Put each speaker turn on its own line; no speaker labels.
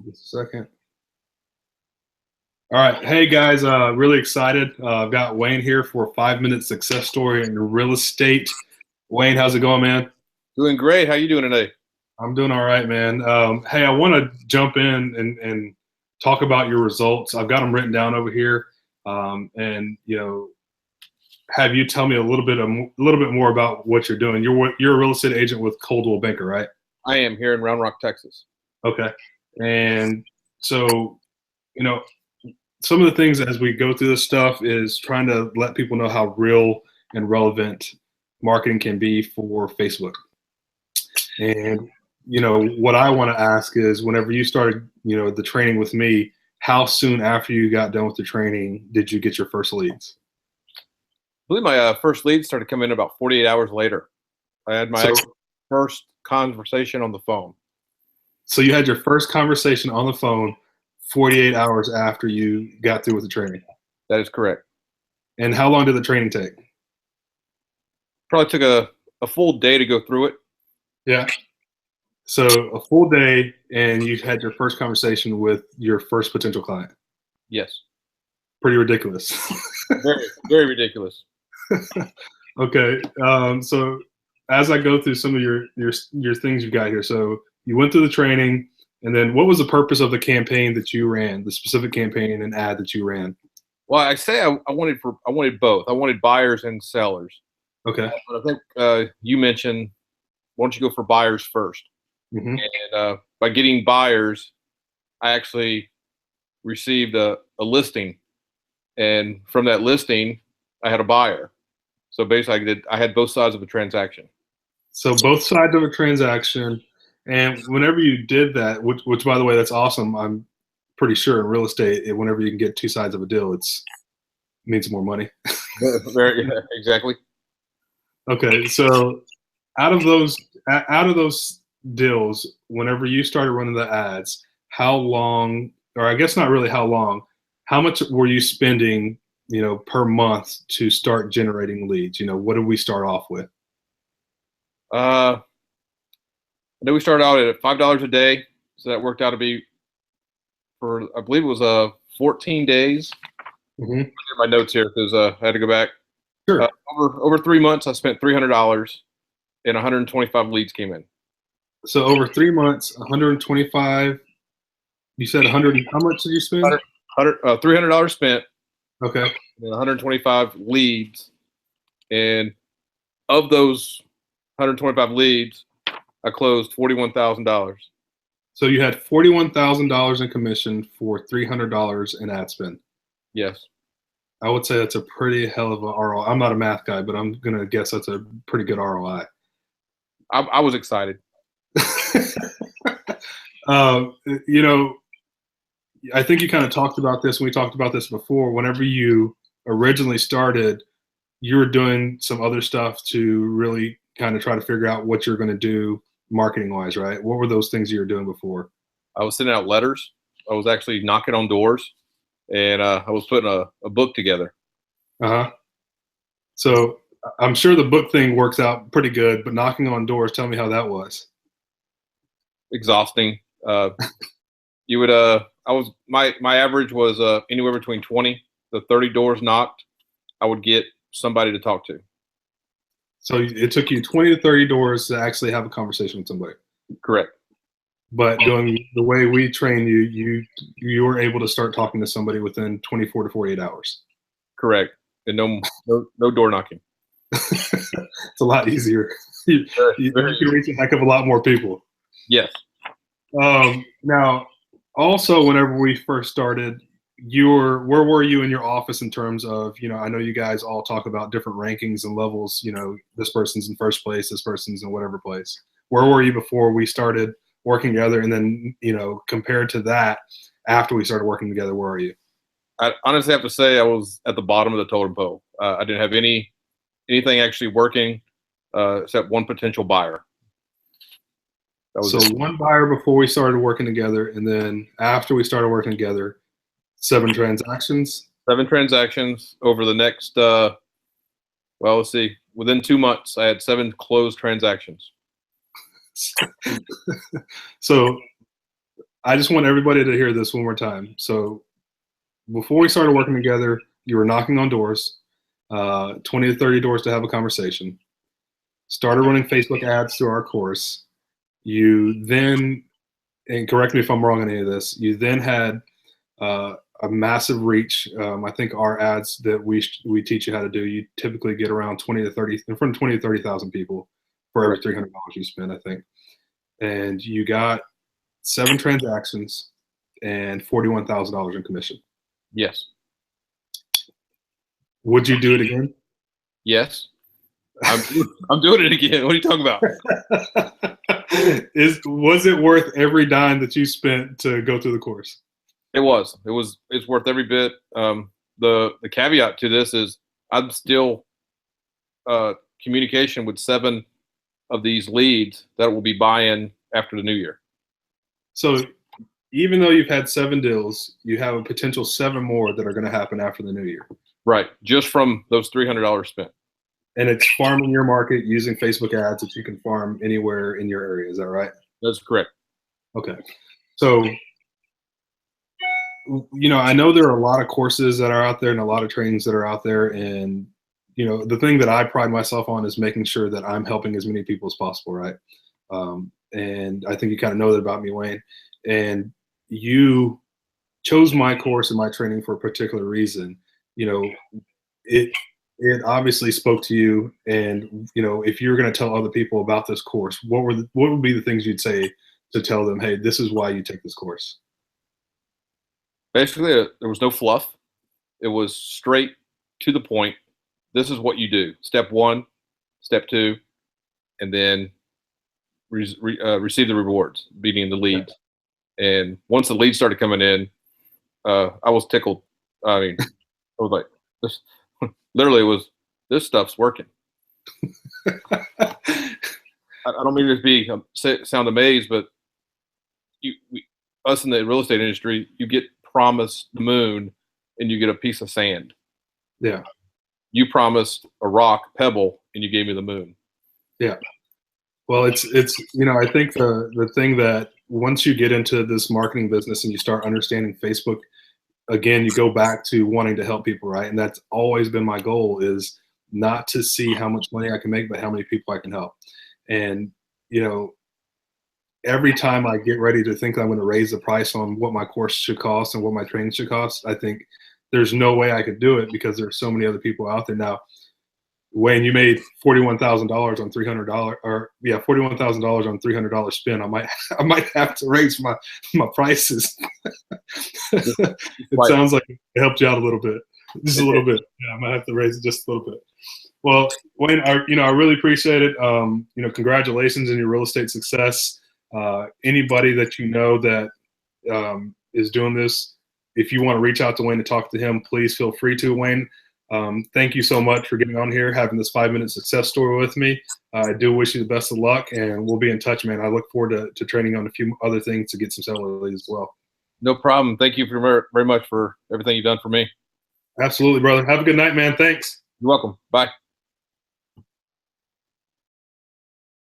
Just a second. All right. Hey guys, really excited. I've got Wayne here for a 5 minute success story in real estate. Wayne, how's it going, man?
Doing great. How you doing today?
I'm doing all right, man. Hey, I want to jump in and talk about your results. I've got them written down over here, and have you tell me a little bit more about what you're doing. You're a real estate agent with Coldwell Banker, right?
I am here in Round Rock, Texas.
Okay. And so, you know, some of the things as we go through this stuff is trying to let people know how real and relevant marketing can be for Facebook. And what I want to ask is, whenever you started, the training with me, how soon after you got done with the training did you get your first leads?
I believe my first lead started coming in about 48 hours later. I had my
So,
first conversation on the phone.
so you had your first conversation on the phone 48 hours after you got through with the training.
That is correct.
And how long did the training take?
Probably took a full day to go through it.
Yeah. So a full day, and you had your first conversation with your first potential client.
Yes.
Pretty ridiculous.
Very, very ridiculous.
Okay. So as I go through some of your things you've got here, so you went through the training, and then what was the purpose of the campaign that you ran, the specific campaign and ad that you ran?
Well, I wanted both. I wanted buyers and sellers.
Okay.
But I think you mentioned, why don't you go for buyers first?
Hmm.
And by getting buyers, I actually received a listing, and from that listing, I had a buyer. So basically, I had both sides of a transaction.
So both sides of a transaction, and whenever you did that, which by the way, that's awesome. I'm pretty sure in real estate, whenever you can get two sides of a deal, it means more money.
Very exactly.
Okay, so out of those out of those deals, whenever you started running the ads, how long, or I guess not really how long, how much were you spending, per month to start generating leads? What did we start off with?
Uh, then we started out at $5 a day, so that worked out to be for, I believe it was 14 days.
Hmm.
My notes here because I had to go back. Uh,
Sure.
over 3 months, I spent $300, and 125 leads came in.
So over 3 months, 125. You said 100. How much did you spend?
100, $300 spent,
Okay.
and 125 leads, and of those 125 leads, I closed $41,000.
So you had $41,000 in commission for $300 in ad spend.
Yes,
I would say that's a pretty hell of a ROI. I'm not a math guy, but I'm gonna guess that's a pretty good ROI.
I was excited.
um, you know, I think you kind of talked about this when we talked about this before. Whenever you originally started, you were doing some other stuff to really kind of try to figure out what you're going to do marketing wise, right? What were those things you were doing before?
I was sending out letters. I was actually knocking on doors, and I was putting a book together.
Uh huh. So I'm sure the book thing works out pretty good, but knocking on doors, tell me how that was.
Exhausting. You would I was my average was anywhere between 20 to 30 doors knocked. I would get somebody to talk to.
So it took you 20 to 30 doors to actually have a conversation with somebody.
Correct.
But doing the way we train you, you were able to start talking to somebody within 24 to 48 hours.
Correct. And no door knocking.
It's a lot easier. You, you can reach a heck of a lot more people.
Yes.
Now, also, whenever we first started, where were you in your office in terms of, I know you guys all talk about different rankings and levels. This person's in first place, this person's in whatever place. Where were you before we started working together? And then, compared to that, after we started working together, where are you?
I honestly have to say I was at the bottom of the totem pole. I didn't have anything actually working except one potential buyer. That was
So
it.
one buyer before we started working together, and then after we started working together, 7 transactions.
7 transactions over the next. Well, let's see. Within 2 months, I had 7 closed transactions.
So I just want everybody to hear this one more time. So before we started working together, you were knocking on doors, 20 to 30 doors to have a conversation. Started running Facebook ads through our course. You then, and correct me if I'm wrong on any of this, you then had a massive reach. I think our ads that we teach you how to do, you typically get around 20 to 30, in front of 20 to 30,000 people for every $300 you spend, I think. And you got 7 transactions and $41,000 in commission.
Yes.
Would you do it again?
Yes. I'm doing it again. What are you talking about?
Was it worth every dime that you spent to go through the course?
It was. It's worth every bit. The caveat to this is I'm still communication with 7 of these leads that will be buying after the new year.
So even though you've had 7 deals, you have a potential 7 more that are going to happen after the new year.
Right. Just from those $300 spent.
And it's farming your market using Facebook ads that you can farm anywhere in your area. Is that right?
That's correct.
Okay. So, you know, I know there are a lot of courses that are out there and a lot of trainings that are out there. And, you know, the thing that I pride myself on is making sure that I'm helping as many people as possible, right? And I think you kind of know that about me, Wayne. And you chose my course and my training for a particular reason. You know, it obviously spoke to you. And, you know, if you're going to tell other people about this course, what would be the things you'd say to tell them, hey, this is why you take this course?
Basically, there was no fluff. It was straight to the point. This is what you do. Step 1, step 2, and then receive the rewards, beating the leads. And once the leads started coming in, I was tickled. I mean, I was like, this literally was, this stuff's working. I don't mean to be sound amazed, but us in the real estate industry, you get promised the moon and you get a piece of sand.
Yeah.
You promised a rock, pebble, and you gave me the moon.
Yeah. Well, it's you know, I think the thing that once you get into this marketing business and you start understanding Facebook, again, you go back to wanting to help people, right? And that's always been my goal, is not to see how much money I can make, but how many people I can help. And, you know, every time I get ready to think I'm going to raise the price on what my course should cost and what my training should cost, I think there's no way I could do it because there's so many other people out there now. Wayne, you made $41,000 on $300, or yeah, $41,000 on $300 spend. I might have to raise my prices. It sounds like it helped you out a little bit, just a little bit. Yeah, I might have to raise it just a little bit. Well, Wayne, I really appreciate it. You know, congratulations on your real estate success. Anybody that you know that is doing this, if you want to reach out to Wayne to talk to him, please feel free to. Wayne, thank you so much for getting on here, having this 5-minute success story with me. I do wish you the best of luck, and we'll be in touch, man. I look forward to training on a few other things to get some seller leads as well.
No problem. Thank you very much for everything you've done for me.
Absolutely, brother. Have a good night, man. Thanks.
You're welcome. Bye.